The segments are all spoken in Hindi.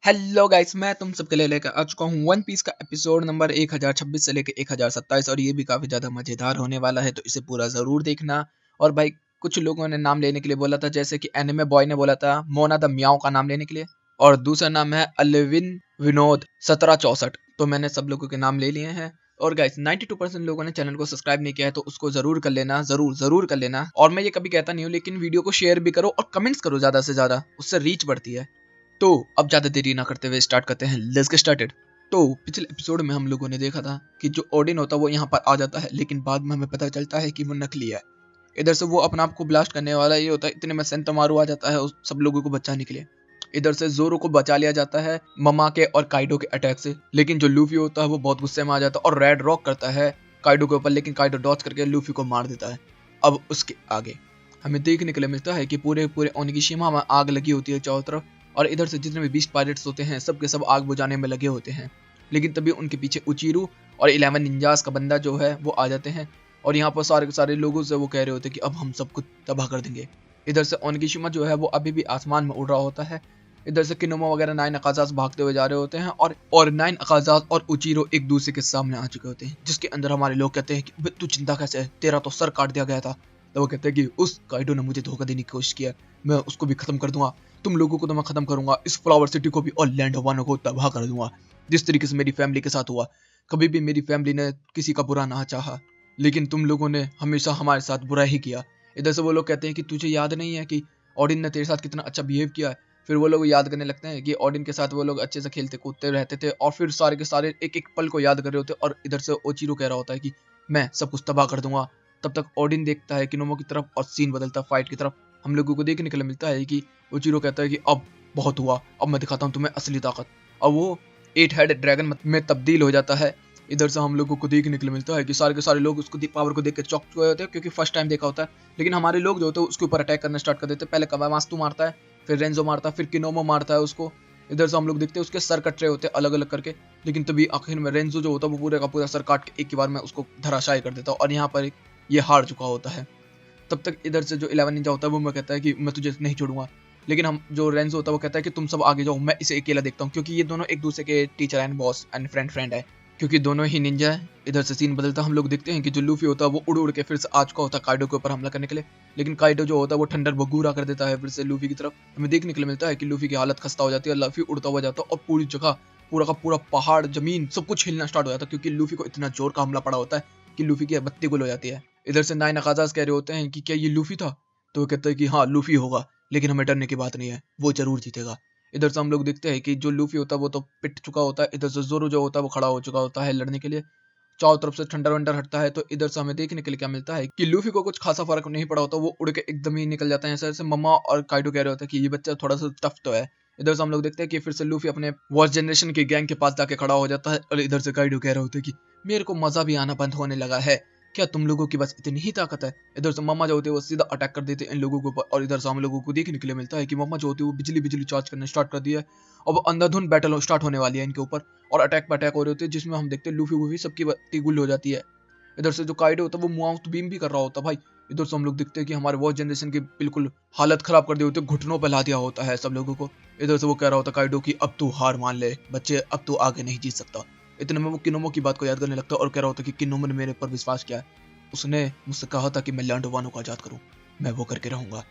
हेलो गाइस, मैं तुम सबके लिए लेकर आ चुका हूँ वन पीस का एपिसोड नंबर 1026 से लेकर 1027 और ये भी काफ़ी ज़्यादा मज़ेदार होने वाला है, तो इसे पूरा ज़रूर देखना। और भाई, कुछ लोगों ने नाम लेने के लिए बोला था, जैसे कि एनिमे बॉय ने बोला था मोना द म्याओ का नाम लेने के लिए, और दूसरा नाम है अल्विन विनोद 1764। तो मैंने सब लोगों के नाम ले लिए हैं। और गाइस, 92% लोगों ने चैनल को सब्सक्राइब नहीं किया है, तो उसको जरूर कर लेना, जरूर कर लेना। और मैं ये कभी कहता नहीं हूँ, लेकिन वीडियो को शेयर भी करो और कमेंट्स करो ज़्यादा से ज़्यादा, उससे रीच बढ़ती है। तो अब ज्यादा देरी ना करते हुए स्टार्ट करते हैं। Let's get started. तो पिछले एपिसोड में हम लोगों ने देखा था कि जो ओडिन होता है वो यहाँ पर आ जाता है, लेकिन बाद में हमें पता चलता है कि वो नकली है। इधर से वो अपने आप को ब्लास्ट करने वाला ये होता है, इतने में सेंटोमारू आ जाता है उस सब लोगों को बचाने के लिए। इधर से जोरो को बचा लिया जाता है ममा के और काइडो के अटैक से, लेकिन जो लूफी होता है वो बहुत गुस्से में आ जाता है और रेड रॉक करता है काइडो के ऊपर, लेकिन काइडो डॉच करके लूफी को मार देता है। अब उसके आगे हमें देखने के लिए मिलता है कि पूरे पूरे ओनिगिशिमा में आग लगी होती है चारों तरफ, और इधर से जितने भी 20 पायरेट्स होते हैं सब के सब आग बुझाने में लगे होते हैं। लेकिन तभी उनके पीछे उचीरू और 11 निंजास का बंदा जो है वो आ जाते हैं, और यहाँ पर सारे के सारे लोगों से वो कह रहे होते हैं कि अब हम सब कुछ तबाह कर देंगे। इधर से ओनिगिशिमा जो है वो अभी भी आसमान में उड़ रहा होता है। इधर से किनोमा वगैरह नाइन अकाजास भागते हुए जा रहे होते हैं, और नाइन अकाजास और उचीरो एक दूसरे के सामने आ चुके होते हैं, जिसके अंदर हमारे लोग कहते हैं कि तू चिंता कैसे है, तेरा तो सर काट दिया गया था। तो वो कहते हैं कि उस काइडो ने मुझे धोखा देने की कोशिश किया, मैं उसको भी खत्म कर दूंगा, तुम लोगों को तो मैं खत्म करूंगा, इस फ्लावर सिटी को भी और लैंड ऑफ वानो को तबाह कर दूंगा, जिस तरीके से मेरी फैमिली के साथ हुआ। कभी भी मेरी फैमिली ने किसी का बुरा ना चाहा, लेकिन तुम लोगों ने हमेशा हमारे साथ बुरा ही किया। इधर से वो लोग कहते हैं कि तुझे याद नहीं है कि ऑडिन ने तेरे साथ कितना अच्छा बिहेव किया है। फिर वो लोग याद करने लगते हैं कि ऑडिन के साथ वो लोग अच्छे से खेलते कूदते रहते थे, और फिर सारे के सारे एक एक पल को याद कर रहे होते। और इधर से ओचिरो कह रहा होता है कि मैं सब कुछ तबाह कर दूंगा। तब तक ऑडिन देखता है किनोमो की तरफ और सीन बदलता है फाइट की तरफ। हम लोगों को देखने के लिए मिलता है कि ओचिरो कहता है कि अब बहुत हुआ, अब मैं दिखाता हूँ तुम्हें असली ताकत। अब वो 8 हेड ड्रैगन में तब्दील हो जाता है। इधर से हम लोगों को देखने के लिए मिलता है कि सारे के सारे लोग उसको पावर को देख के चौंक चुके होते हैं, क्योंकि फर्स्ट टाइम देखा होता है। लेकिन हमारे लोग जो होते हैं उसके ऊपर अटैक करना स्टार्ट कर देते हैं। पहले कवामास्तु मारता है, फिर रेंजो मारता है, फिर किनोमो मारता है उसको। इधर से हम लोग देखते हैं उसके सर कट रहे होते हैं अलग अलग करके, लेकिन तभी आखिर में रेंजो जो होता है वो पूरे का पूरा सर काट के एक ही बार में उसको धराशायी कर देता है, और यहाँ पर ये हार चुका होता है। तब तक इधर से जो 11 निंजा होता है वो मैं कहता है कि मैं तुझे नहीं छोड़ूंगा, लेकिन हम जो रेंजो होता है वो कहता है कि तुम सब आगे जाओ, मैं इसे अकेला देखता हूँ, क्योंकि ये दोनों एक दूसरे के teacher and boss and friend है, क्योंकि दोनों ही निंजा है। इधर से सीन बदलता हम लोग देखते हैं कि जो लूफी होता है वो उड़ उड़ के फिर से आ चुका होता है काइडो के ऊपर हमला करने के लिए, लेकिन काइडो जो होता है वो ठंडर बगूरा कर देता है फिर से लूफी की तरफ। हमें देखने के लिए मिलता है कि लूफी की हालत खस्ता हो जाती है, लूफी उड़ता हुआ जाता है और पूरी जगह पूरा का पूरा पहाड़ जमीन सब कुछ हिलना स्टार्ट हो जाता है, क्योंकि लूफी को इतना जोर का हमला पड़ा होता है कि लूफी की बत्ती गुल हो जाती है। इधर से नाइन अकाजास कह रहे होते हैं कि क्या ये लूफी था, तो वो कहता है कि हाँ लूफी होगा, लेकिन हमें डरने की बात नहीं है, वो जरूर जीतेगा। इधर से हम लोग देखते हैं कि जो लूफी होता है वो तो पिट चुका होता है। इधर से जोरो जो होता है वो खड़ा हो चुका होता है लड़ने के लिए। चारों तरफ से ठंडर वंडर हटता है, तो इधर से हमें देखने के लिए क्या मिलता है कि लूफी को कुछ खासा फर्क नहीं पड़ा होता, वो उड़ के एकदम ही निकल जाता है। ऐसे मम्मा और काइडो कह रहे होते हैं कि ये बच्चा थोड़ा सा टफ तो है। इधर से हम लोग देखते हैं कि फिर से लूफी अपने वर्स्ट जनरेशन की गैंग के पास जाके खड़ा हो जाता है, और इधर से काइडो कह रहे होते हैं कि मेरे को मजा भी आना बंद होने लगा है, क्या तुम लोगों की बस इतनी ही ताकत है। इधर से मम्मा जो होती है वो सीधा अटैक कर देते हैं इन लोगों के ऊपर, और इधर से हम लोगों को देखने के लिए मिलता है कि मम्मा जो होती है वो बिजली बिजली चार्ज करना स्टार्ट कर दिया है। अब अंधाधुंध बैटल स्टार्ट होने वाली है इनके ऊपर, और अटैक पे अटैक हो रहे होते हैं, जिसमें हम देखते हैं लूफी वूफी सबकी बत्ती गुल हो जाती है। इधर से जो काइडो होता है वो माउथ बीम भी कर रहा होता है भाई। इधर से हम लोग देखते हैं कि हमारे वॉच जनरेशन की बिल्कुल हालत खराब कर दी होती है, घुटनों पर ला दिया होता है सब लोगों को। इधर से वो कह रहा होता है काइडो की अब तू हार मान ले बच्चे, अब तू आगे नहीं जीत सकता। इतने में वो किनोमो की बात को याद करने लगता है और कह रहा होता है कि किनोमो ने मेरे पर विश्वास किया है, उसने मुझसे कहा था कि मैं लैंड वानो को आजाद करूं, मैं वो करके रहूंगा।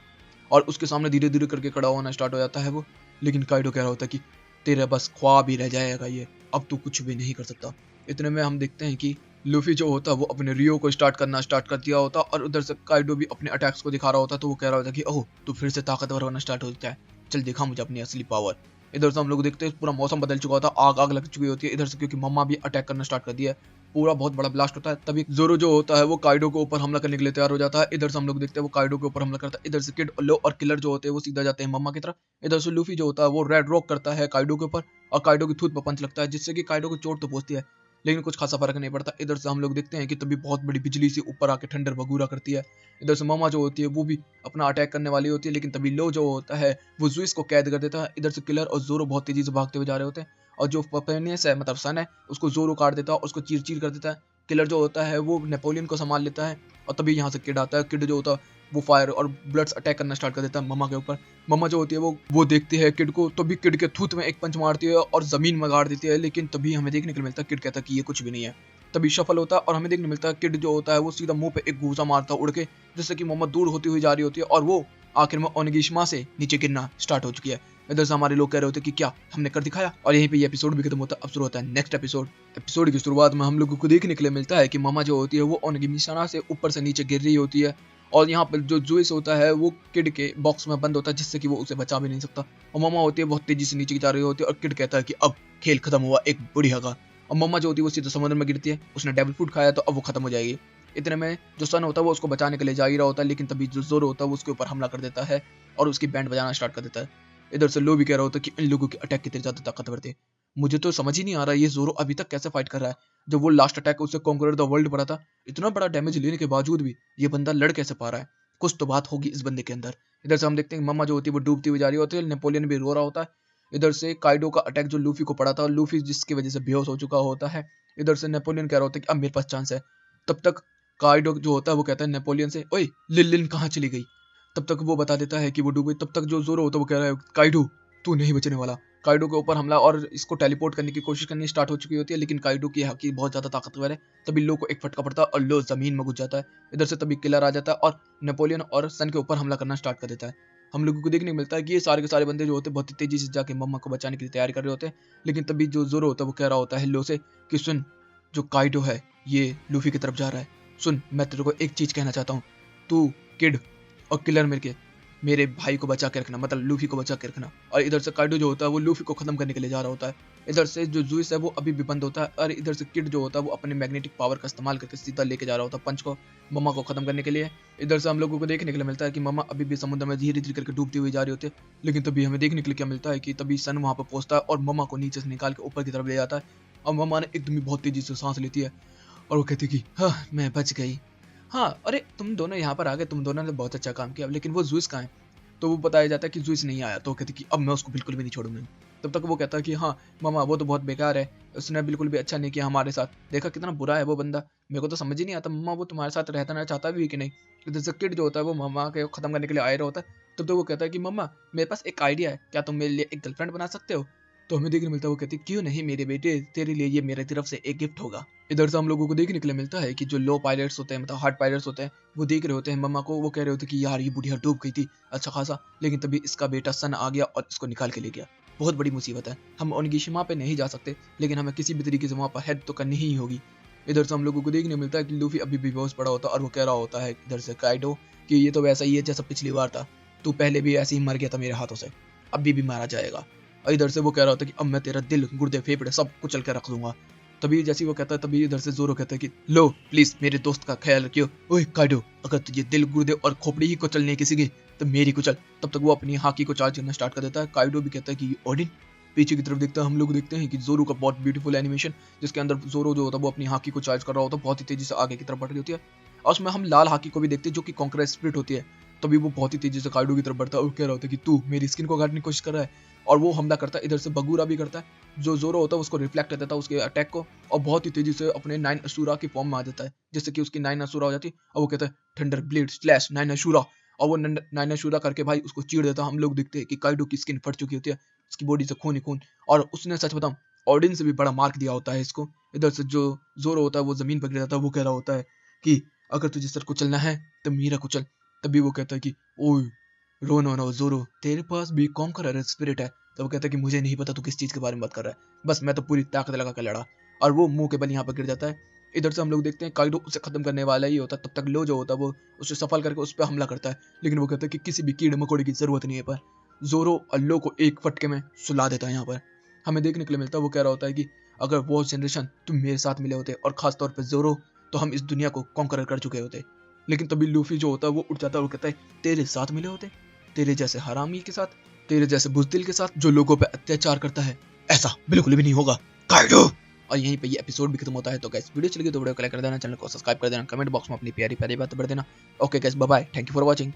और उसके सामने धीरे धीरे करके खड़ा होना स्टार्ट हो जाता है वो। लेकिन काइडो कह रहा होता है कि तेरे बस ख्वाब ही रह जाएगा ये, अब तू कुछ भी नहीं कर सकता। इतने में हम देखते हैं कि लूफी जो होता है वो अपने रियो को स्टार्ट कर दिया होता, और उधर से काइडो भी अपने अटैक्स को दिखा रहा होता, तो वो कह रहा होता कि ओह तू फिर से ताकतवर होना स्टार्ट हो जाता है, चल दिखा मुझे अपनी असली पावर। इधर से हम लोग देखते हैं पूरा मौसम बदल चुका होता है, आग आग लग चुकी होती है इधर से, क्योंकि मम्मा भी अटैक करना स्टार्ट कर दिया है। पूरा बहुत बड़ा ब्लास्ट होता है, तभी जोरो जो होता है वो काइडो के ऊपर हमला करने के लिए तैयार हो जाता है। इधर से हम लोग देखते हैं वो काइडो के ऊपर हमला करता है। इधर से किड लो और किलर जो होते हैं वो सीधा जाते हैं मम्मा की तरफ। इधर से लूफी जो होता है वो रेड रॉक करता है काइडो के ऊपर, और काइडो की थूत पर पंच लगता है, जिससे कि काइडो को चोट तो पहुंचती है, लेकिन कुछ खासा फर्क नहीं पड़ता। इधर से हम लोग देखते हैं कि तभी बहुत बड़ी बिजली से ऊपर आके ठंडर बगूरा करती है। इधर से मम्मा जो होती है वो भी अपना अटैक करने वाली होती है, लेकिन तभी लो जो होता है वो जुइस को कैद कर देता है। इधर से किलर और जोरो बहुत तेजी से भागते हुए जा रहे होते हैं, और जो पपेनियस है मतलब सन है उसको जोरो काट देता है और उसको चीर चीर कर देता है। किलर जो होता है वो नेपोलियन को संभाल लेता है, और तभी यहाँ से किड आता है। किड जो होता है वो फायर और ब्लड्स अटैक करना स्टार्ट कर देता है मम्मा के ऊपर। मम्मा जो होती है वो देखती है किड को, तभी किड के थूत में एक पंच मारती है और जमीन में गाड़ देती है। लेकिन तभी हमें देखने को मिलता है किड कहता है कि ये कुछ भी नहीं है। तभी सफल होता है और हमें देखने को मिलता है किड जो होता है वो सीधा मुंह पे एक घूसा मारता है उड़ के, जिससे कि मम्मा दूर होती हुई जा रही होती है और वो आखिर में ओनिगिशिमा से नीचे गिरना स्टार्ट हो चुकी है। इधर से हमारे लोग कह रहे होते कि क्या हमने कर दिखाया, और यहीं पे ये एपिसोड भी खत्म होता है। अब शुरू होता है नेक्स्ट एपिसोड। एपिसोड की शुरुआत में हम लोगों को देखने के लिए मिलता है कि मम्मा जो होती है वो ओनिगिशिमा से ऊपर से नीचे गिर रही होती है, और यहाँ पर जो जुइस होता है वो किड के बॉक्स में बंद होता है, जिससे कि वो उसे बचा भी नहीं सकता। और मम्मा होती है बहुत तेजी से नीचे जा रही होती है और किड कहता है कि अब खेल खत्म हुआ एक बुढ़िया का। और मम्मा जो होती है वो सीधे समुद्र में गिरती है, उसने डेविल फूड खाया तो अब वो खत्म हो जाएगी। इतने में जो सन होता है वो उसको बचाने के लिए जा ही रहा होता है, लेकिन तभी जो जोरो होता है वो उसके ऊपर हमला कर देता है और उसकी बैंड बजाना स्टार्ट कर देता है। इधर से लो भी कह रहा होता है कि इन लोगों के अटैक कितने ज्यादा ताकतवर थे, मुझे तो समझ ही नहीं आ रहा ये जोरो अभी तक कैसे फाइट कर रहा है। जब वो लास्ट अटैक उससे कॉन्करर द वर्ल्ड पड़ा था, इतना बड़ा डैमेज लेने के बावजूद भी ये बंदा लड़ कैसे पा रहा है, कुछ तो बात होगी इस बंदे के अंदर। इधर से हम देखते हैं मम्मा जो होती है वो डूबती हुई जा रही होती है, नेपोलियन भी रो रहा होता है। इधर से काइडो का अटैक जो लूफी को पड़ा था, लूफी जिसकी वजह से बेहोश हो चुका होता है। इधर से नेपोलियन कह रहा होता है कि अब मेरे पास चांस है। तब तक काइडो जो होता है वो कहता है नेपोलियन से, ओए लिन कहाँ चली गई। तब तक वो बता देता है कि वो डूब गई। तब तक जो जोरो होता है वो कह रहा है काइडो तू नहीं बचने वाला। काइडो के ऊपर हमला और इसको टेलीपोर्ट करने की कोशिश करनी स्टार्ट हो चुकी होती है, लेकिन काइडो की हाकी बहुत ज्यादा ताकतवर है। तभी लो को एक फटका पड़ता है और लो जमीन में घुस जाता है। इधर से तभी किलर आ जाता है और नेपोलियन और सन के ऊपर हमला करना स्टार्ट कर देता है। हम लोगों को देखने को मिलता है कि ये सारे के सारे बंदे जो होते हैं बहुत ही तेजी से जाके मम्मा को बचाने की लिए तैयारी कर रहे होते हैं। लेकिन तभी जो जोरो होता है वो कह रहा होता है लो से कि सुन, जो काइडो है ये लूफी की तरफ जा रहा है, सुन मैं तेरे को एक चीज कहना चाहता हूँ, तू किड और किलर मिलके मेरे भाई को बचा के रखना, मतलब लूफी को बचा के रखना। और इधर से काइडो जो होता है वो लूफी को खत्म करने के लिए जा रहा होता है। इधर से जो जुइस है वो अभी भी बंद होता है और इधर से किड जो होता है वो अपने मैग्नेटिक पावर का इस्तेमाल करके सीधा लेके जा रहा होता है पंच को मम्मा को खत्म करने के लिए। इधर से हम लोगों को देखने के लिए मिलता है कि मम्मा अभी भी समुद्र में धीरे धीरे करके डूबती हुई जा रही होती है। लेकिन तभी हमें देखने के लिए क्या मिलता है कि तभी सन वहां पर पहुंचता है और मम्मा को नीचे से निकाल के ऊपर की तरफ ले जाता है। और मम्मा ने एकदम ही बहुत तेजी से सांस लेती है और वो कहती है कि हाँ मैं बच गई। हाँ अरे तुम दोनों यहाँ पर आ गए, तुम दोनों ने बहुत अच्छा काम किया, लेकिन वो जुइस कहाँ है। तो वो बताया जाता है कि जुइस नहीं आया, तो वो कहती कि अब मैं उसको बिल्कुल भी नहीं छोड़ूंगी। तब तक वो कहता है कि हाँ मामा वो तो बहुत बेकार है, उसने बिल्कुल भी अच्छा नहीं किया हमारे साथ, देखा कितना बुरा है वो बंदा, मेरे को तो समझ ही नहीं आता मम्मा वो तुम्हारे साथ रहना चाहता भी कि नहीं। जैसे किड जो होता है वो मम्मा के खत्म करने के लिए आया होता है। तब तो वो कहता है कि मम्मा मेरे पास एक आइडिया है, क्या तुम मेरे लिए एक गर्लफ्रेंड बना सकते हो। तो हमें देखने मिलता है वो कहती है क्यों नहीं मेरे बेटे, तेरे लिए ये मेरी तरफ से एक गिफ्ट होगा। इधर से हम लोगों को देखने के लिए मिलता है कि जो लो पायलट्स होते हैं मतलब हार्ड पायलट्स होते हैं वो देख रहे होते हैं मम्मा को, वो कह रहे होते हैं कि यार ये बुढ़िया डूब गई थी अच्छा खासा, लेकिन तभी इसका बेटा सन आ गया और इसको निकाल के ले गया। बहुत बड़ी मुसीबत है, हम ओनिगिशिमा पे नहीं जा सकते, लेकिन हमें किसी भी तरीके से वहां पर हेड तो करनी ही होगी। इधर से हम लोगों को देखने मिलता है कि लूफी अभी भी बेहोश पड़ा होता है और वो कह रहा होता है इधर से काइडो कि ये तो वैसा ही है जैसा पिछली बार था, तू पहले भी ऐसे ही मर गया था मेरे हाथों से, अभी भी मारा जाएगा। और इधर से वो कह रहा होता है कि अब मैं तेरा दिल गुर्दे फेफड़े सब कुचल के रख दूंगा। तभी जैसे वो कहता है तभी इधर से जोरो कहता है कि लो प्लीज मेरे दोस्त का ख्याल रखियो। ओए काइडो अगर तुझे दिल गुर्दे और खोपड़ी ही कुचलने किसी की तो मेरी कुचल। तब तक वो अपनी हाकी को चार्ज करना स्टार्ट कर देता है। काइडो भी कहता है कि ओडिन। पीछे की तरफ देखता है हम लोग देखते हैं कि जोरो का बहुत ब्यूटीफुल एनिमेशन, जिसके अंदर जोरो जो होता है वो अपनी हाकी को चार्ज कर रहा होता है, बहुत ही तेजी से आगे की तरफ बढ़ रही होती है। और उसमें हम लाल हाकी को भी देखते हैं जो कि कॉन्करर स्पिरिट होती है। तभी वो बहुत ही तेजी से काइडो की तरफ बढ़ता है और कह रहा होता है कि तू मेरी स्किन को काटने की कोशिश कर रहा है, और वो हमला करता है। इधर से बगूरा भी करता है, जो जोरो होता है उसको रिफ्लेक्ट कर देता है उसके अटैक को और बहुत ही तेजी से अपने 9 असुरा की फॉर्म में आ जाता है, जिससे कि उसकी 9 असुरा हो जाती है। और वो कहता है थंडर ब्लेड स्लैश 9 असुरा, और वो 9 असुरा करके भाई उसको चीर देता है। हम लोग देखते हैं कि काइडो की स्किन फट चुकी होती है, उसकी बॉडी से खून ही खून, और उसने सच बताऊं ऑडियन से भी बड़ा मार्क दिया होता है इसको। इधर से जो जोरो होता है वो जमीन पर गिर जाता है, वो कह रहा होता है कि अगर तुझे सर कुचलना है तो मेरा कुचल। तभी वो कहता है कि ओए रो नो जोरो तेरे पास भी कॉन्करर स्पिरिट है। तो वो कहता है कि मुझे नहीं पता तू किस चीज के बारे में बात कर रहा है, बस मैं तो पूरी ताकत लगा कर लड़ा। और वो मुंह के बल यहाँ पर गिर जाता है। इधर से हम लोग देखते हैं काइडो उसे खत्म करने वाला ही होता है, तब तक लो जो होता है वो उसे सफल करके उस पर हमला करता है। लेकिन वो कहता है कि किसी भी कीड़े मकोड़े की जरूरत नहीं है, पर जोरो अल्लो को एक फटके में सुला देता है। यहाँ पर हमें देखने के लिए मिलता है वो कह रहा होता है कि अगर वो जनरेशन तुम मेरे साथ मिले होते और खासतौर पर जोरो, तो हम इस दुनिया को कॉन्कर कर चुके होते। लेकिन तभी लूफी जो होता है वो उठ जाता है और कहता है तेरे साथ मिले होते, तेरे जैसे हरामी के साथ, तेरे जैसे बुज़दिल के साथ जो लोगों पे अत्याचार करता है, ऐसा बिल्कुल भी नहीं होगा काइडो। और यहीं पे ये एपिसोड भी खत्म होता है। तो गाइस वीडियो चली गई तो वीडियो को लाइक कर देना, चैनल को सब्सक्राइब कर देना, कमेंट बॉक्स में अपनी प्यारी प्यारी बातें भर देना। Okay guys bye bye, thank you for watching.